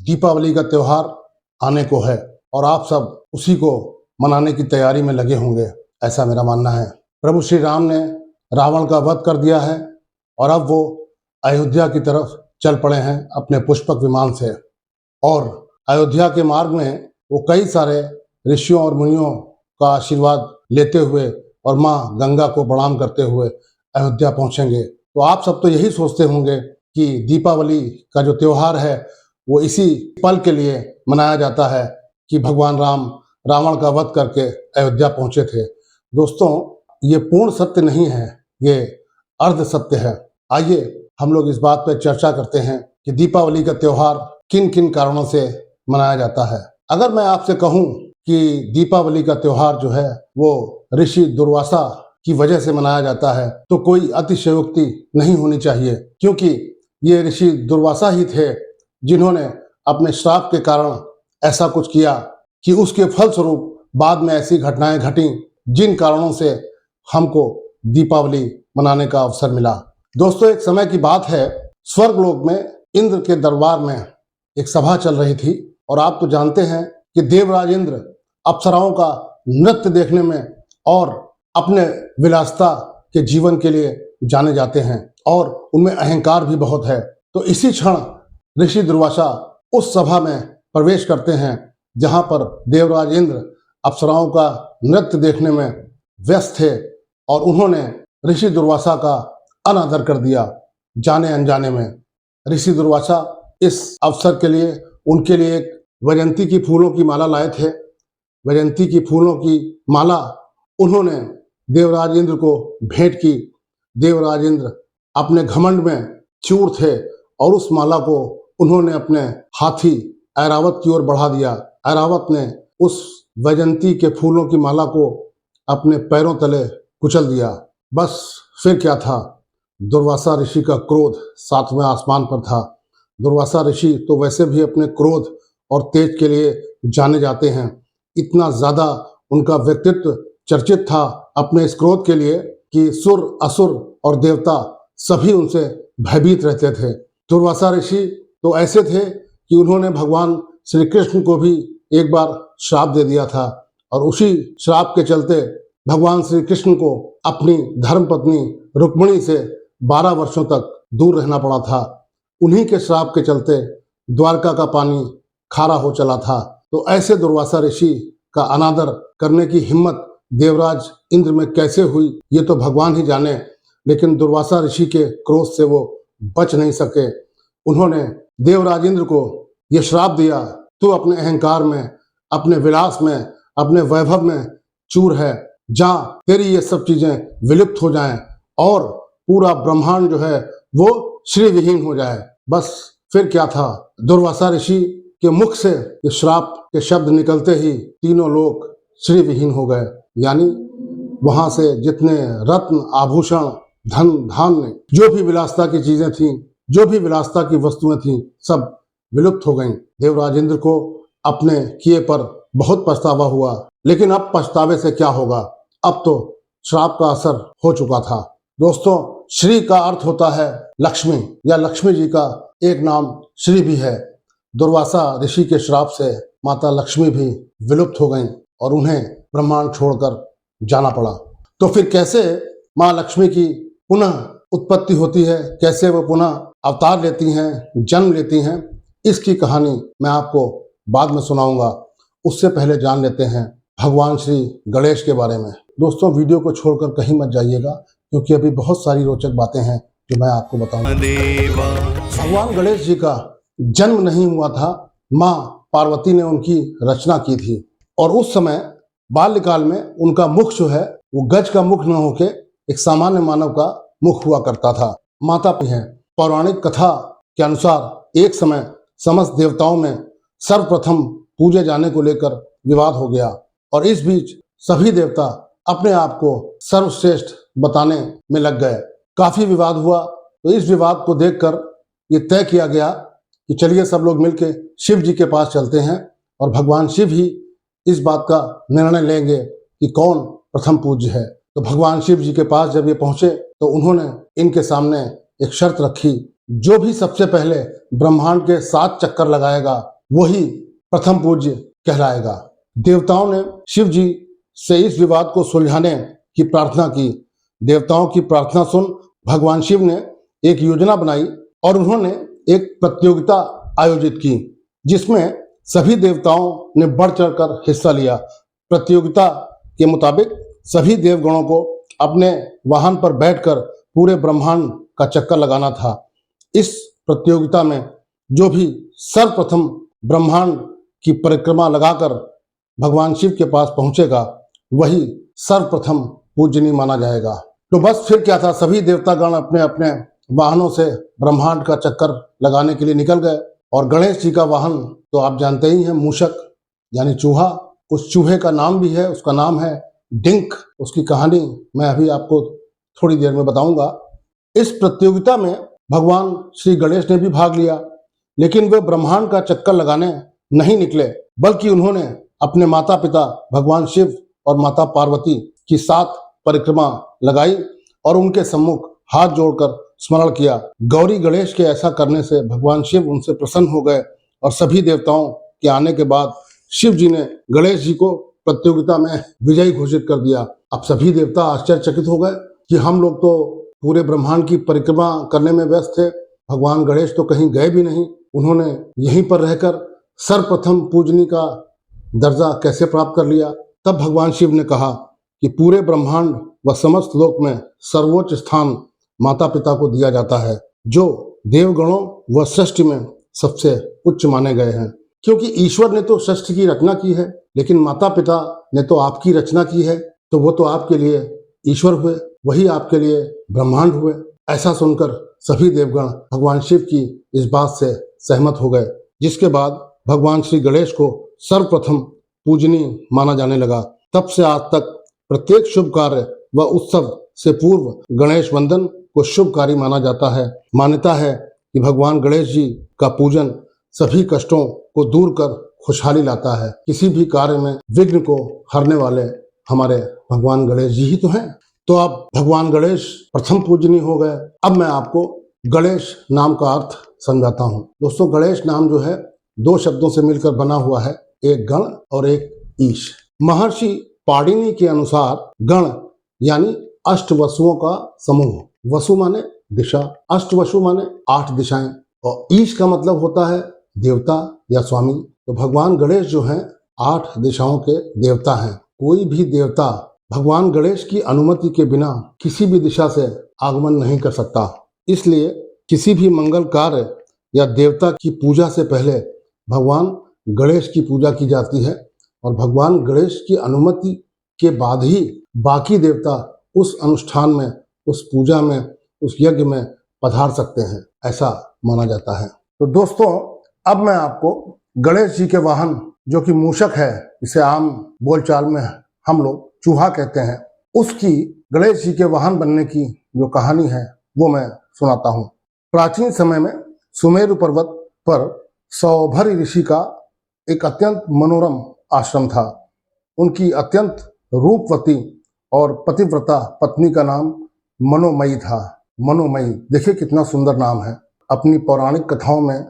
दीपावली का त्योहार आने को है और आप सब उसी को मनाने की तैयारी में लगे होंगे, ऐसा मेरा मानना है। प्रभु श्री राम ने रावण का वध कर दिया है और अब वो अयोध्या की तरफ चल पड़े हैं अपने पुष्पक विमान से। और अयोध्या के मार्ग में वो कई सारे ऋषियों और मुनियों का आशीर्वाद लेते हुए और माँ गंगा को प्रणाम करते हुए अयोध्या पहुंचेंगे। तो आप सब तो यही सोचते होंगे कि दीपावली का जो त्योहार है वो इसी पल के लिए मनाया जाता है कि भगवान राम रावण का वध करके अयोध्या पहुंचे थे। दोस्तों, ये पूर्ण सत्य नहीं है, ये अर्ध सत्य है। आइए हम लोग इस बात पर चर्चा करते हैं कि दीपावली का त्योहार किन किन कारणों से मनाया जाता है। अगर मैं आपसे कहूं कि दीपावली का त्योहार जो है वो ऋषि दुर्वासा की वजह से मनाया जाता है तो कोई अतिशयोक्ति नहीं होनी चाहिए, क्योंकि ये ऋषि दुर्वासा ही थे जिन्होंने अपने श्राप के कारण ऐसा कुछ किया कि उसके फलस्वरूप बाद में ऐसी घटनाएं घटी जिन कारणों से हमको दीपावली मनाने का अवसर मिला। दोस्तों, एक समय की बात है, स्वर्गलोक में इंद्र के दरबार में एक सभा चल रही थी और आप तो जानते हैं कि देवराज इंद्र अप्सराओं का नृत्य देखने में और अपने विलासिता के जीवन के लिए जाने जाते हैं और उनमें अहंकार भी बहुत है। तो इसी क्षण ऋषि दुर्वासा उस सभा में प्रवेश करते हैं जहां पर देवराज इंद्र अप्सराओं का नृत्य देखने में व्यस्त थे और उन्होंने ऋषि दुर्वासा का अनादर कर दिया जाने अनजाने में। ऋषि दुर्वासा इस अवसर के लिए उनके लिए एक वैजयंती की फूलों की माला लाए थे। वैजयंती की फूलों की माला उन्होंने देवराज इंद्र को भेंट की। देवराज इंद्र अपने घमंड में चूर थे और उस माला को उन्होंने अपने हाथी ऐरावत की ओर बढ़ा दिया। ऐरावत ने उस वैजयंती के फूलों की माला को अपने पैरों तले कुचल दिया। बस फिर क्या था, दुर्वासा ऋषि का क्रोध सातवें आसमान पर था। दुर्वासा ऋषि तो वैसे भी अपने क्रोध और तेज के लिए जाने जाते हैं। इतना ज्यादा उनका व्यक्तित्व चर्चित था अपने इस क्रोध के लिए कि सुर, असुर और देवता सभी उनसे भयभीत रहते थे। दुर्वासा ऋषि तो ऐसे थे कि उन्होंने भगवान श्री कृष्ण को भी एक बार श्राप दे दिया था और उसी श्राप के चलते भगवान श्री कृष्ण को अपनी धर्मपत्नी रुक्मिणी से 12 वर्षों तक दूर रहना पड़ा था। उन्हीं के श्राप के चलते द्वारका का पानी खारा हो चला था। तो ऐसे दुर्वासा ऋषि का अनादर करने की हिम्मत देवराज इंद्र में कैसे हुई ये तो भगवान ही जाने, लेकिन दुर्वासा ऋषि के क्रोध से वो बच नहीं सके। उन्होंने देवराज इंद्र को ये श्राप दिया, तू अपने अहंकार में, अपने विलास में, अपने वैभव में चूर है, जा तेरी ये सब चीजें विलुप्त हो जाएं और पूरा ब्रह्मांड जो है वो श्री विहीन हो जाए। बस फिर क्या था, दुर्वासा ऋषि के मुख से ये श्राप के शब्द निकलते ही तीनों लोग श्री विहीन हो गए। यानी वहां से जितने रत्न, आभूषण, धन, धान्य, जो भी विलासिता की चीजें थीं, जो भी विलासिता की वस्तुएं थीं, सब विलुप्त हो गईं। देवराज इंद्र को अपने किए पर बहुत पछतावा हुआ, लेकिन अब पछतावे से क्या होगा, अब तो श्राप का असर हो चुका था। दोस्तों, श्री का अर्थ होता है लक्ष्मी, या लक्ष्मी जी का एक नाम श्री भी है। दुर्वासा ऋषि के श्राप से माता लक्ष्मी भी विलुप्त हो गईं और उन्हें ब्रह्मांड छोड़कर जाना पड़ा। तो फिर कैसे माँ लक्ष्मी की पुनः उत्पत्ति होती है, कैसे वो पुनः अवतार लेती हैं, जन्म लेती हैं, इसकी कहानी मैं आपको बाद में सुनाऊंगा। उससे पहले जान लेते हैं भगवान श्री गणेश के बारे में। दोस्तों, वीडियो को छोड़कर कहीं मत जाइएगा, क्योंकि अभी बहुत सारी रोचक बातें हैं जो मैं आपको बताऊंगा। भगवान गणेश जी का जन्म नहीं हुआ था, माँ पार्वती ने उनकी रचना की थी और उस समय बाल्यकाल में उनका मुख जो है वो गज का मुख न होके एक सामान्य मानव का मुख हुआ करता था। माता हैं। पौराणिक कथा के अनुसार एक समय समस्त देवताओं में सर्वप्रथम पूजे जाने को लेकर विवाद हो गया और इस बीच सभी देवता अपने आप को सर्वश्रेष्ठ बताने में लग गए। काफी विवाद हुआ, तो इस विवाद को देखकर ये तय किया गया कि चलिए सब लोग मिलके शिव जी के पास चलते हैं और भगवान शिव ही इस बात का निर्णय लेंगे कि कौन प्रथम पूज्य है। तो भगवान शिव जी के पास जब ये पहुंचे तो उन्होंने इनके सामने एक शर्त रखी, जो भी सबसे पहले ब्रह्मांड के 7 चक्कर लगाएगा वही प्रथम पूज्य कहलाएगा। देवताओं ने शिव जी से इस विवाद को सुलझाने की प्रार्थना की। देवताओं की प्रार्थना सुन भगवान शिव ने एक योजना बनाई और उन्होंने एक प्रतियोगिता आयोजित की, जिसमें सभी देवताओं ने बढ़ चढ़कर हिस्सा लिया। प्रतियोगिता के मुताबिक सभी देवगणों को अपने वाहन पर बैठकर पूरे ब्रह्मांड का चक्कर लगाना था। इस प्रतियोगिता में जो भी सर्वप्रथम ब्रह्मांड की परिक्रमा लगाकर भगवान शिव के पास पहुंचेगा, वही सर्वप्रथम पूजनीय माना जाएगा। तो बस फिर क्या था, सभी देवतागण अपने अपने वाहनों से ब्रह्मांड का चक्कर लगाने के लिए निकल गए। और गणेश जी का वाहन तो आप जानते ही हैं, मूषक यानी चूहा। उस चूहे का नाम भी है, उसका नाम है डिंक। उसकी कहानी मैं अभी आपको थोड़ी देर में बताऊंगा। इस प्रतियोगिता में भगवान श्री गणेश ने भी भाग लिया, लेकिन वे ब्रह्मांड का चक्कर लगाने नहीं निकले, बल्कि उन्होंने अपने माता पिता भगवान शिव और माता पार्वती की 7 परिक्रमा लगाई और उनके सम्मुख हाथ जोड़कर स्मरण किया। गौरी गणेश के ऐसा करने से भगवान शिव उनसे प्रसन्न हो गए और सभी देवताओं के आने के बाद शिव जी ने गणेश जी को प्रतियोगिता में विजयी घोषित कर दिया। अब सभी देवता आश्चर्यचकित हो गए कि हम लोग तो पूरे ब्रह्मांड की परिक्रमा करने में व्यस्त थे, भगवान गणेश तो कहीं गए भी नहीं, उन्होंने यहीं पर रहकर सर्वप्रथम पूजनीय का दर्जा कैसे प्राप्त कर लिया। तब भगवान शिव ने कहा कि पूरे ब्रह्मांड व समस्त लोक में सर्वोच्च स्थान माता पिता को दिया जाता है, जो देवगणों व सृष्टि में सबसे उच्च माने गए हैं। क्योंकि ईश्वर ने तो सृष्टि की रचना की है, लेकिन माता पिता ने तो आपकी रचना की है, तो वो तो आपके लिए ईश्वर हुए, वही आपके लिए ब्रह्मांड हुए। ऐसा सुनकर सभी देवगण भगवान शिव की इस बात से सहमत हो गए, जिसके बाद भगवान श्री गणेश को सर्वप्रथम पूजनीय माना जाने लगा। तब से आज तक प्रत्येक शुभ कार्य व उत्सव से पूर्व गणेश वंदन को शुभ कार्य माना जाता है। मान्यता है कि भगवान गणेश जी का पूजन सभी कष्टों को दूर कर खुशहाली लाता है। किसी भी कार्य में विघ्न को हरने वाले हमारे भगवान गणेश जी ही तो हैं। तो अब भगवान गणेश प्रथम पूजनीय हो गए। अब मैं आपको गणेश नाम का अर्थ समझाता हूँ। दोस्तों, गणेश नाम जो है 2 शब्दों से मिलकर बना हुआ है, एक गण और एक ईश। महर्षि पाणिनि के अनुसार गण यानी अष्टवसुओं का समूह। वसु माने दिशा, अष्टवसु माने 8 दिशाएं, और ईश का मतलब होता है देवता या स्वामी। तो भगवान गणेश जो हैं 8 दिशाओं के देवता हैं। कोई भी देवता भगवान गणेश की अनुमति के बिना किसी भी दिशा से आगमन नहीं कर सकता। इसलिए किसी भी मंगल कार्य या देवता की पूजा से पहले भगवान गणेश की पूजा की जाती है, और भगवान गणेश की अनुमति के बाद ही बाकी देवता उस अनुष्ठान में, उस पूजा में, उस यज्ञ में पधार सकते हैं, ऐसा माना जाता है। तो दोस्तों, अब मैं आपको गणेश जी के वाहन जो कि मूषक है, इसे आम बोलचाल में हम लोग चूहा कहते हैं, उसकी गणेश जी के वाहन बनने की जो कहानी है वो मैं सुनाता हूँ। प्राचीन समय में सुमेरु पर्वत पर सौभरी ऋषि का एक अत्यंत मनोरम आश्रम था। उनकी अत्यंत रूपवती और पतिव्रता पत्नी का नाम मनोमयी था। मनोमयी, देखिए कितना सुंदर नाम है। अपनी पौराणिक कथाओं में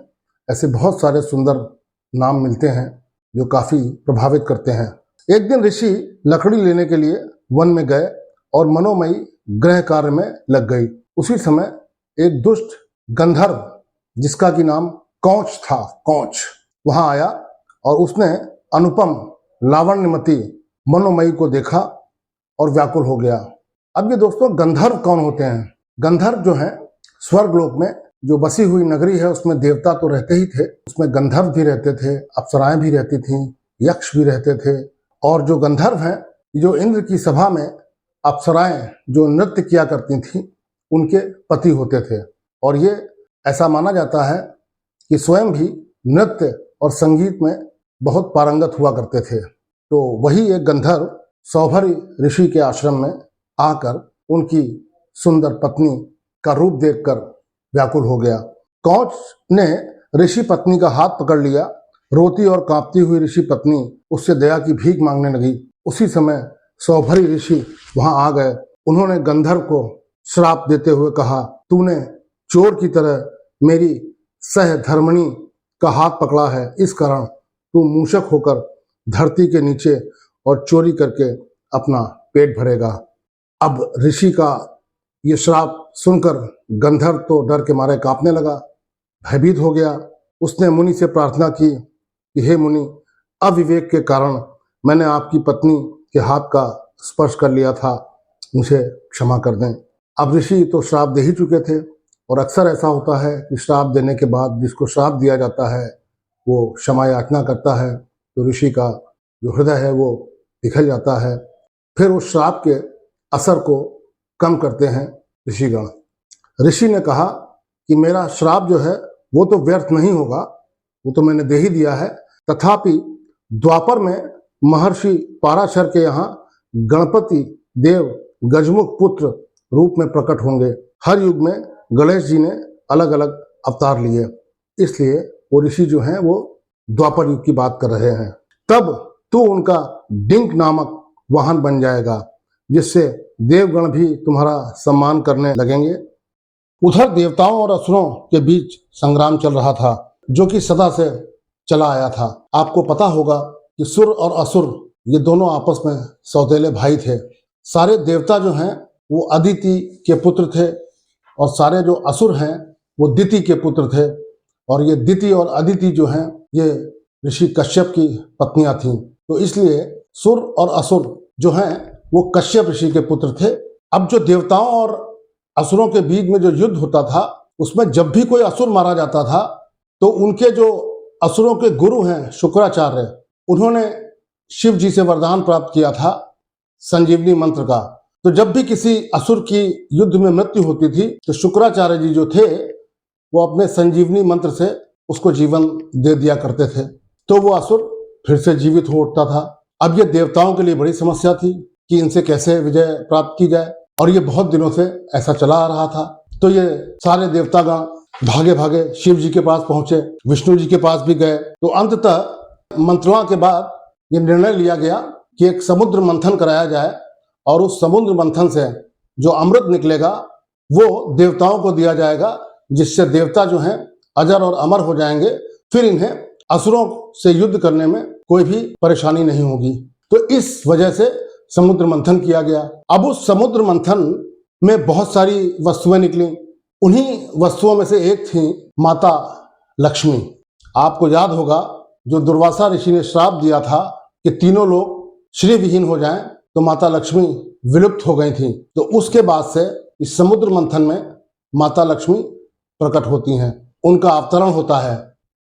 ऐसे बहुत सारे सुंदर नाम मिलते हैं जो काफी प्रभावित करते हैं। एक दिन ऋषि लकड़ी लेने के लिए वन में गए और मनोमयी गृह कार्य में लग गई। उसी समय एक दुष्ट गंधर्व, जिसका की नाम कौच था, कौच, वहां आया और उसने अनुपम लावण्यमती मनोमयी को देखा और व्याकुल हो गया। अब ये दोस्तों, गंधर्व कौन होते हैं? गंधर्व जो हैं स्वर्गलोक में जो बसी हुई नगरी है, उसमें देवता तो रहते ही थे, उसमें गंधर्व भी रहते थे, अप्सराएं भी रहती थीं, यक्ष भी रहते थे। और जो गंधर्व हैं, जो इंद्र की सभा में अप्सराएं जो नृत्य किया करती थीं, उनके पति होते थे। और ये ऐसा माना जाता है कि स्वयं भी नृत्य और संगीत में बहुत पारंगत हुआ करते थे। तो वही एक गंधर्व सौभरी ऋषि के आश्रम में आकर उनकी सुंदर पत्नी का रूप देखकर व्याकुल हो गया। कौच ने ऋषि पत्नी का हाथ पकड़ लिया। रोती और कांपती हुई ऋषि पत्नी उससे दया की भीख मांगने लगी। उसी समय सौभरी ऋषि वहां आ गए। उन्होंने गंधर्व को श्राप देते हुए कहा, तूने चोर की तरह मेरी सहधर्मिणी का हाथ पकड़ा है, इस कारण तू मूषक होकर धरती के नीचे और चोरी करके अपना पेट भरेगा। अब ऋषि का ये श्राप सुनकर गंधर्व तो डर के मारे कांपने लगा, भयभीत हो गया। उसने मुनि से प्रार्थना की कि हे मुनि, अविवेक के कारण मैंने आपकी पत्नी के हाथ का स्पर्श कर लिया था, मुझे क्षमा कर दें। अब ऋषि तो श्राप दे ही चुके थे और अक्सर ऐसा होता है कि श्राप देने के बाद जिसको श्राप दिया जाता है वो क्षमा याचना करता है तो ऋषि का जो हृदय है वो पिघल जाता है। फिर उस श्राप के असर को कम करते हैं ऋषिगण। ऋषि ने कहा कि मेरा श्राप जो है वो तो व्यर्थ नहीं होगा, वो तो मैंने दे ही दिया है, तथापि द्वापर में महर्षि पाराशर के यहाँ गणपति देव गजमुख पुत्र रूप में प्रकट होंगे। हर युग में गणेश जी ने अलग अलग अवतार लिए, इसलिए वो ऋषि जो हैं वो द्वापर युग की बात कर रहे हैं। तब तू उनका डिंक नामक वाहन बन जाएगा, जिससे देवगण भी तुम्हारा सम्मान करने लगेंगे। उधर देवताओं और असुरों के बीच संग्राम चल रहा था, जो कि सदा से चला आया था। आपको पता होगा कि सुर और असुर ये दोनों आपस में सौतेले भाई थे। सारे देवता जो हैं वो अदिति के पुत्र थे और सारे जो असुर हैं वो दिति के पुत्र थे। और ये दिति और अदिति जो हैं ये ऋषि कश्यप की पत्नियां थीं, तो इसलिए सुर और असुर जो हैं वो कश्यप ऋषि के पुत्र थे। अब जो देवताओं और असुरों के बीच में जो युद्ध होता था उसमें जब भी कोई असुर मारा जाता था तो उनके जो असुरों के गुरु हैं शुक्राचार्य, उन्होंने शिव जी से वरदान प्राप्त किया था संजीवनी मंत्र का। तो जब भी किसी असुर की युद्ध में मृत्यु होती थी तो शुक्राचार्य जी जो थे वो अपने संजीवनी मंत्र से उसको जीवन दे दिया करते थे, तो वो असुर फिर से जीवित हो उठता था। अब ये देवताओं के लिए बड़ी समस्या थी कि इनसे कैसे विजय प्राप्त की जाए, और ये बहुत दिनों से ऐसा चला आ रहा था। तो ये सारे देवतागण भागे भागे शिव जी के पास पहुंचे, विष्णु जी के पास भी गए। तो अंततः मंत्रणा के बाद ये निर्णय लिया गया कि एक समुद्र मंथन कराया जाए और उस समुद्र मंथन से जो अमृत निकलेगा वो देवताओं को दिया जाएगा, जिससे देवता जो हैं अजर और अमर हो जाएंगे। फिर इन्हें असुरों से युद्ध करने में कोई भी परेशानी नहीं होगी। तो इस वजह से समुद्र मंथन किया गया। अब उस समुद्र मंथन में बहुत सारी वस्तुएं निकली। उन्हीं वस्तुओं में से एक थी माता लक्ष्मी। आपको याद होगा जो दुर्वासा ऋषि ने श्राप दिया था कि तीनों लोग श्री विहीन हो जाएं, तो माता लक्ष्मी विलुप्त हो गई थी। तो उसके बाद से इस समुद्र मंथन में माता लक्ष्मी प्रकट होती हैं, उनका अवतरण होता है।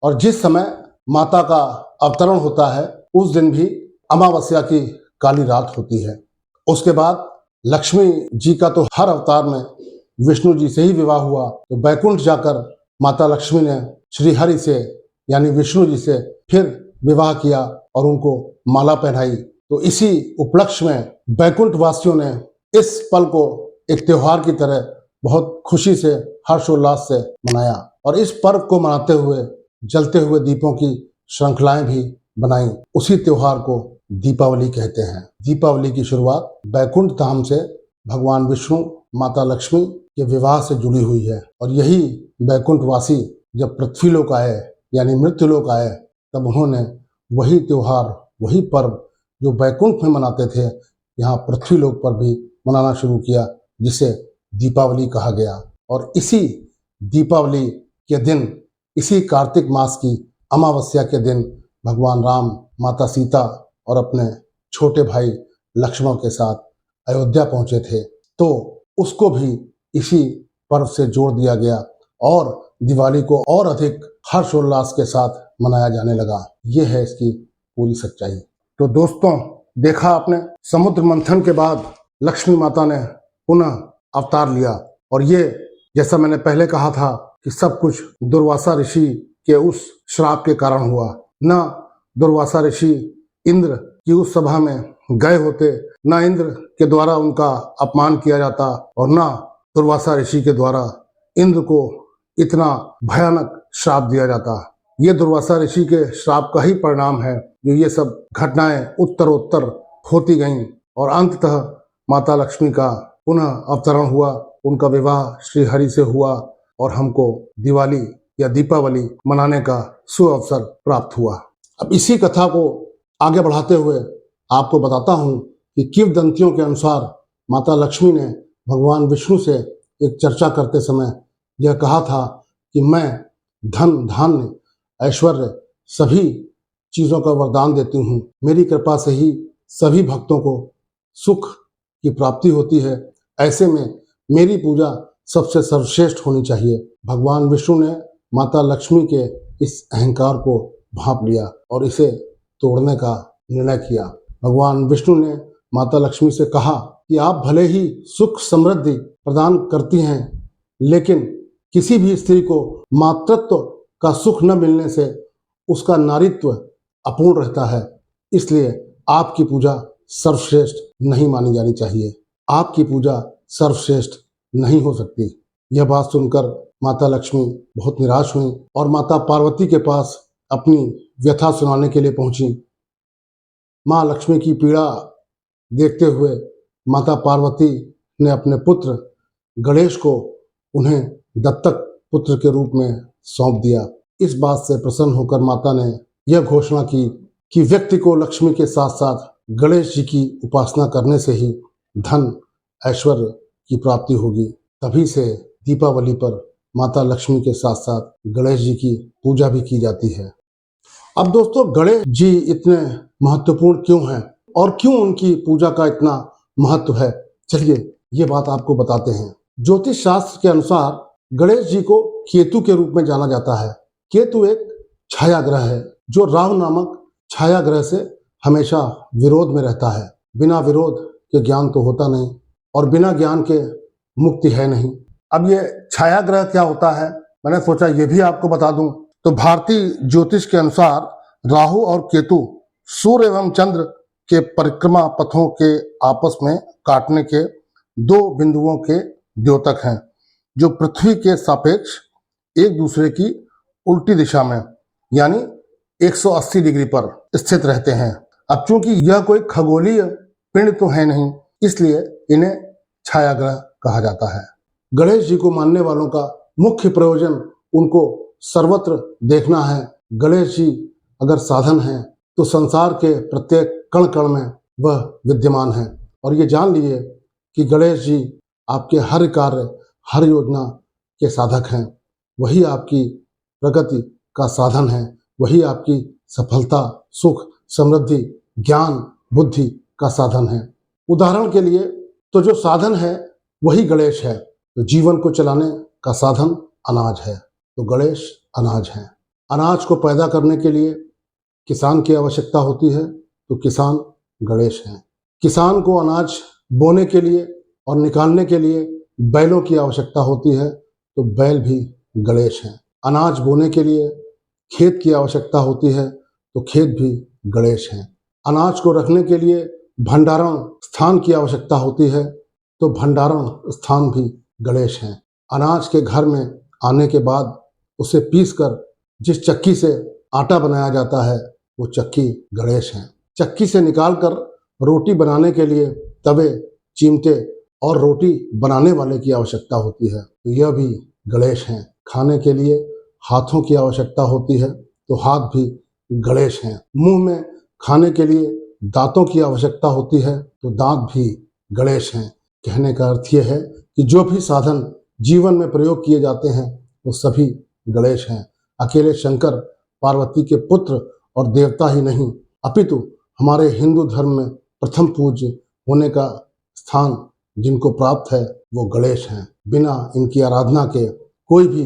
और जिस समय माता का अवतरण होता है उस दिन भी अमावस्या की काली रात होती है। उसके बाद लक्ष्मी जी का तो हर अवतार में विष्णु जी से ही विवाह हुआ। तो बैकुंठ जाकर माता लक्ष्मी ने श्री हरि से यानी विष्णु जी से फिर विवाह किया और उनको माला पहनाई। तो इसी उपलक्ष्य में बैकुंठ वासियों ने इस पल को एक त्योहार की तरह बहुत खुशी से हर्षोल्लास से मनाया, और इस पर्व को मनाते हुए जलते हुए दीपों की श्रृंखलाएं भी बनाई। उसी त्योहार को दीपावली कहते हैं। दीपावली की शुरुआत बैकुंठ धाम से भगवान विष्णु माता लक्ष्मी के विवाह से जुड़ी हुई है। और यही बैकुंठ वासी जब पृथ्वी लोक आए यानी मृत्यु लोक आए, तब उन्होंने वही त्योहार वही पर्व जो बैकुंठ में मनाते थे यहाँ पृथ्वी लोक पर भी मनाना शुरू किया, जिसे दीपावली कहा गया। और इसी दीपावली के दिन, इसी कार्तिक मास की अमावस्या के दिन भगवान राम माता सीता और अपने छोटे भाई लक्ष्मण के साथ अयोध्या पहुंचे थे। तो उसको भी इसी पर्व से जोड़ दिया गया और दिवाली को और अधिक हर्षोल्लास के साथ मनाया जाने लगा। ये है इसकी पूरी सच्चाई। तो दोस्तों, देखा आपने, समुद्र मंथन के बाद लक्ष्मी माता ने पुनः अवतार लिया। और ये जैसा मैंने पहले कहा था कि सब कुछ दुर्वासा ऋषि के उस श्राप के कारण हुआ। न दुर्वासा ऋषि इंद्र की उस सभा में गए होते, न इंद्र के द्वारा उनका अपमान किया जाता, और न दुर्वासा ऋषि के द्वारा इंद्र को इतना भयानक श्राप दिया जाता। ये दुर्वासा ऋषि के श्राप का ही परिणाम है जो ये सब घटनाएं उत्तरोत्तर होती गईं, और अंततः माता लक्ष्मी का पुनः अवतरण हुआ, उनका विवाह श्री हरि से हुआ और हमको दिवाली या दीपावली मनाने का सुअवसर प्राप्त हुआ। अब इसी कथा को आगे बढ़ाते हुए आपको बताता हूँ कि किंवदंतियों के अनुसार माता लक्ष्मी ने भगवान विष्णु से एक चर्चा करते समय यह कहा था कि मैं धन, धान्य, ऐश्वर्य सभी चीज़ों का वरदान देती हूँ। मेरी कृपा से ही सभी भक्तों को सुख की प्राप्ति होती है। ऐसे में मेरी पूजा सबसे सर्वश्रेष्ठ होनी चाहिए। भगवान विष्णु ने माता लक्ष्मी के इस अहंकार को भांप लिया और इसे तोड़ने का निर्णय किया। भगवान विष्णु ने माता लक्ष्मी से कहा कि आप भले ही सुख समृद्धि प्रदान करती हैं, लेकिन किसी भी स्त्री को मातृत्व का सुख न मिलने से उसका नारीत्व अपूर्ण रहता है। इसलिए आपकी पूजा सर्वश्रेष्ठ नहीं मानी जानी चाहिए। आपकी पूजा सर्वश्रेष्ठ नहीं हो सकती। यह बात सुनकर माता लक्ष्मी बहुत निराश हुई और माता पार्वती के पास अपनी व्यथा सुनाने के लिए पहुंची। माँ लक्ष्मी की पीड़ा देखते हुए माता पार्वती ने अपने पुत्र गणेश को उन्हें दत्तक पुत्र के रूप में सौंप दिया। इस बात से प्रसन्न होकर माता ने यह घोषणा की कि व्यक्ति को लक्ष्मी के साथ साथ गणेश जी की उपासना करने से ही धन, ऐश्वर्य की प्राप्ति होगी। तभी से दीपावली पर माता लक्ष्मी के साथ साथ गणेश जी की पूजा भी की जाती है। अब दोस्तों, गणेश जी इतने महत्वपूर्ण क्यों हैं और क्यों उनकी पूजा का इतना महत्व है, चलिए ये बात आपको बताते हैं। ज्योतिष शास्त्र के अनुसार गणेश जी को केतु के रूप में जाना जाता है। केतु एक छाया ग्रह है जो राहु नामक छाया ग्रह से हमेशा विरोध में रहता है। बिना विरोध के ज्ञान तो होता नहीं और बिना ज्ञान के मुक्ति है नहीं। अब ये छाया ग्रह क्या होता है, मैंने सोचा ये भी आपको बता दूं। तो भारतीय ज्योतिष के अनुसार राहु और केतु सूर्य एवं चंद्र के परिक्रमा पथों के आपस में काटने के दो बिंदुओं के द्योतक हैं, जो पृथ्वी के सापेक्ष एक दूसरे की उल्टी दिशा में यानी 180 डिग्री पर स्थित रहते हैं। अब चूंकि यह कोई खगोलीय पिंड तो है नहीं, इसलिए इन्हें छाया ग्रह कहा जाता है। गणेश जी को मानने वालों का मुख्य प्रयोजन उनको सर्वत्र देखना है। गणेश जी अगर साधन हैं तो संसार के प्रत्येक कण कण में वह विद्यमान है। और ये जान लीजिए कि गणेश जी आपके हर कार्य, हर योजना के साधक हैं। वही आपकी प्रगति का साधन है, वही आपकी सफलता, सुख, समृद्धि, ज्ञान, बुद्धि का साधन है। उदाहरण के लिए तो जो साधन है वही गणेश है। तो जीवन को चलाने का साधन अनाज है, तो गणेश अनाज है। अनाज को पैदा करने के लिए किसान की आवश्यकता होती है, तो किसान गणेश हैं। किसान को अनाज बोने के लिए और निकालने के लिए बैलों की आवश्यकता होती है, तो बैल भी गणेश हैं। अनाज बोने के लिए खेत की आवश्यकता होती है, तो खेत भी गणेश हैं। अनाज को रखने के लिए भंडारण स्थान की आवश्यकता होती है, तो भंडारण स्थान भी गणेश हैं। अनाज के घर में आने के बाद उसे पीसकर जिस चक्की से आटा बनाया जाता है, वो चक्की गणेश हैं। चक्की से निकालकर रोटी बनाने के लिए तवे, चिमटे और रोटी बनाने वाले की आवश्यकता होती है, तो यह भी गणेश हैं। खाने के लिए हाथों की आवश्यकता होती है, तो हाथ भी गणेश हैं। मुंह में खाने के लिए दांतों की आवश्यकता होती है, तो दांत भी गणेश हैं। कहने का अर्थ यह है कि जो भी साधन जीवन में प्रयोग किए जाते हैं वो सभी गणेश हैं। अकेले शंकर पार्वती के पुत्र और देवता ही नहीं, अपितु हमारे हिंदू धर्म में प्रथम पूज्य होने का स्थान जिनको प्राप्त है वो गणेश हैं। बिना इनकी आराधना के कोई भी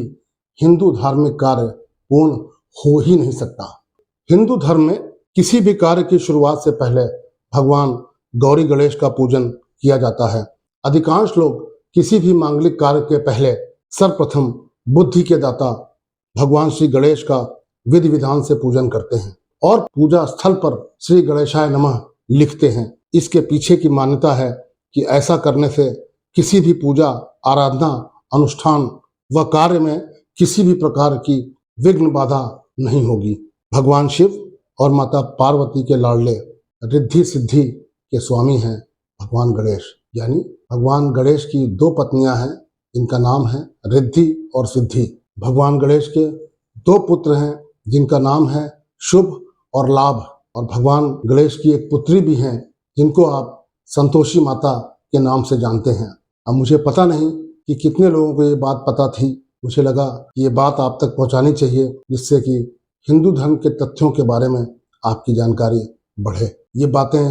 हिंदू धार्मिक कार्य पूर्ण हो ही नहीं सकता। हिंदू धर्म में किसी भी कार्य की शुरुआत से पहले भगवान गौरी गणेश का पूजन किया जाता है। अधिकांश लोग किसी भी मांगलिक कार्य के पहले सर्वप्रथम बुद्धि के दाता भगवान श्री गणेश का विधि विधान से पूजन करते हैं और पूजा स्थल पर श्री गणेशाय नमः लिखते हैं। इसके पीछे की मान्यता है कि ऐसा करने से किसी भी पूजा, आराधना, अनुष्ठान व कार्य में किसी भी प्रकार की विघ्न बाधा नहीं होगी। भगवान शिव और माता पार्वती के लाडले रिद्धि सिद्धि के स्वामी हैं भगवान गणेश। यानी भगवान गणेश की दो पत्नियां हैं, इनका नाम है रिद्धि और सिद्धि। भगवान गणेश के 2 पुत्र हैं जिनका नाम है शुभ और लाभ, और भगवान गणेश की एक पुत्री भी हैं जिनको आप संतोषी माता के नाम से जानते हैं। अब मुझे पता नहीं कि कितने लोगों को ये बात पता थी, मुझे लगा कि ये बात आप तक पहुंचानी चाहिए जिससे कि हिंदू धर्म के तथ्यों के बारे में आपकी जानकारी बढ़े। ये बातें,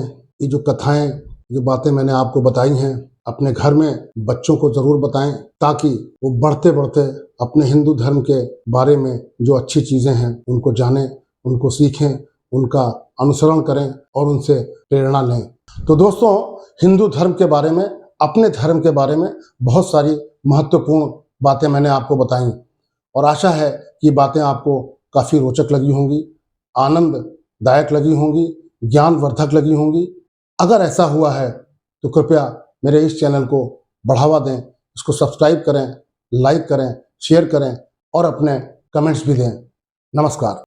ये जो कथाएं, जो बातें मैंने आपको बताई हैं, अपने घर में बच्चों को ज़रूर बताएं ताकि वो बढ़ते बढ़ते अपने हिंदू धर्म के बारे में जो अच्छी चीज़ें हैं उनको जानें, उनको सीखें, उनका अनुसरण करें और उनसे प्रेरणा लें। तो दोस्तों, हिंदू धर्म के बारे में, अपने धर्म के बारे में बहुत सारी महत्वपूर्ण बातें मैंने आपको बताई और आशा है कि बातें आपको काफ़ी रोचक लगी होंगी, आनंददायक लगी होंगी, ज्ञानवर्धक लगी होंगी। अगर ऐसा हुआ है तो कृपया मेरे इस चैनल को बढ़ावा दें, इसको सब्सक्राइब करें, लाइक करें, शेयर करें और अपने कमेंट्स भी दें। नमस्कार।